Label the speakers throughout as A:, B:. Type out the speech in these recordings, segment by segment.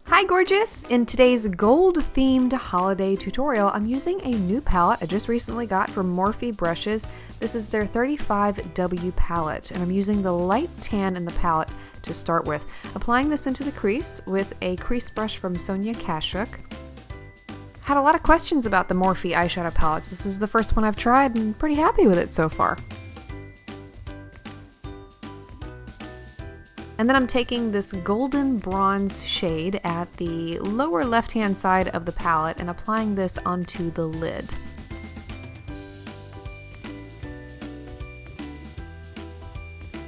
A: Hi gorgeous! In today's gold themed holiday tutorial, I'm using a new palette I just recently got from Morphe brushes. This is their 35W palette, and I'm using the light tan in the palette to start with. Applying this into the crease with a crease brush from Sonia Kashuk. Had a lot of questions about the Morphe eyeshadow palettes. This is the first one I've tried and pretty happy with it so far. And then I'm taking this golden bronze shade at the lower left-hand side of the palette and applying this onto the lid.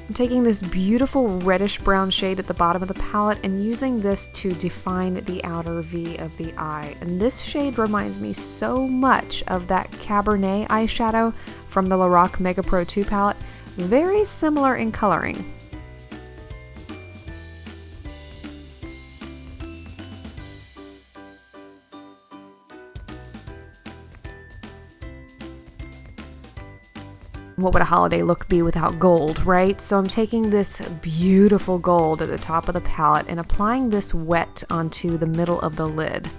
A: I'm taking this beautiful reddish brown shade at the bottom of the palette and using this to define the outer V of the eye. And this shade reminds me so much of that Cabernet eyeshadow from the Lorac Mega Pro 2 palette. Very similar in coloring. What would a holiday look be without gold, right? So I'm taking this beautiful gold at the top of the palette and applying this wet onto the middle of the lid.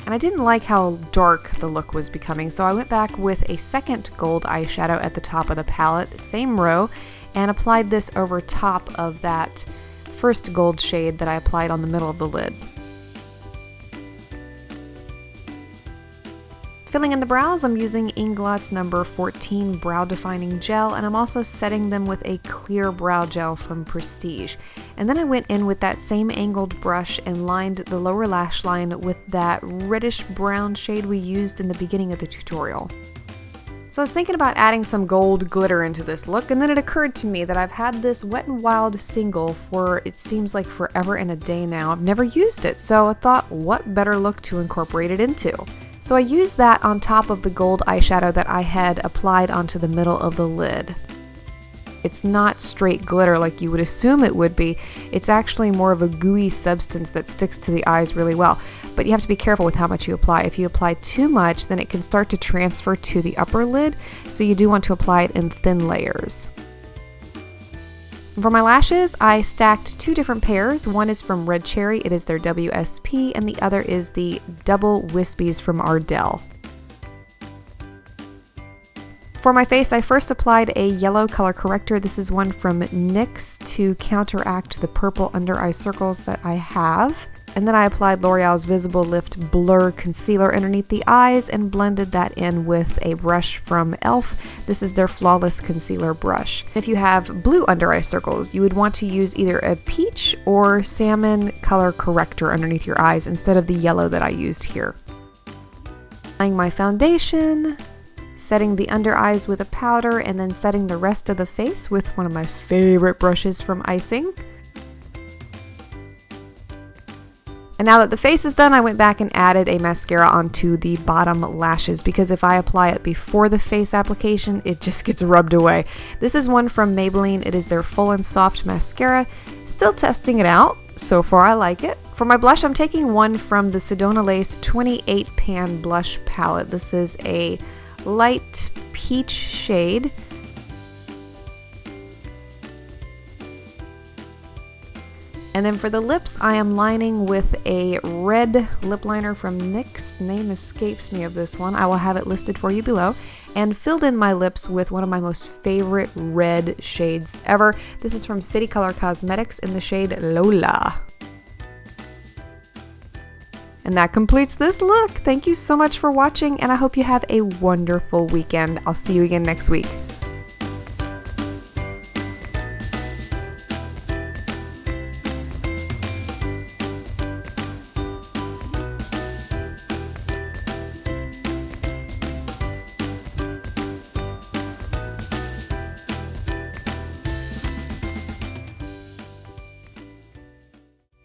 A: And I didn't like how dark the look was becoming, so I went back with a second gold eyeshadow at the top of the palette, same row, and applied this over top of that first gold shade that I applied on the middle of the lid. Filling in the brows, I'm using Inglot's number 14 Brow Defining Gel, and I'm also setting them with a clear brow gel from Prestige. And then I went in with that same angled brush and lined the lower lash line with that reddish brown shade we used in the beginning of the tutorial. So I was thinking about adding some gold glitter into this look, and then it occurred to me that I've had this Wet n Wild single for it seems like forever and a day now. I've never used it, so I thought what better look to incorporate it into. So I used that on top of the gold eyeshadow that I had applied onto the middle of the lid. It's not straight glitter like you would assume it would be. It's actually more of a gooey substance that sticks to the eyes really well. But you have to be careful with how much you apply. If you apply too much, then it can start to transfer to the upper lid, so you do want to apply it in thin layers. For my lashes, I stacked two different pairs. One is from Red Cherry, it is their WSP, and the other is the Double Wispies from Ardell. For my face, I first applied a yellow color corrector. This is one from NYX to counteract the purple under eye circles that I have. And then I applied L'Oreal's Visible Lift Blur Concealer underneath the eyes and blended that in with a brush from e.l.f. This is their Flawless Concealer brush. If you have blue under eye circles, you would want to use either a peach or salmon color corrector underneath your eyes instead of the yellow that I used here. Applying my foundation, setting the under eyes with a powder, and then setting the rest of the face with one of my favorite brushes from Icing. And now that the face is done, I went back and added a mascara onto the bottom lashes because if I apply it before the face application, it just gets rubbed away. This is one from Maybelline. It is their Full and Soft Mascara. Still testing it out. So far, I like it. For my blush, I'm taking one from the Sedona Lace 28 Pan Blush Palette. This is a light peach shade. And then for the lips, I am lining with a red lip liner from NYX. Name escapes me of this one. I will have it listed for you below. And filled in my lips with one of my most favorite red shades ever. This is from City Color Cosmetics in the shade Lola. And that completes this look. Thank you so much for watching, and I hope you have a wonderful weekend. I'll see you again next week.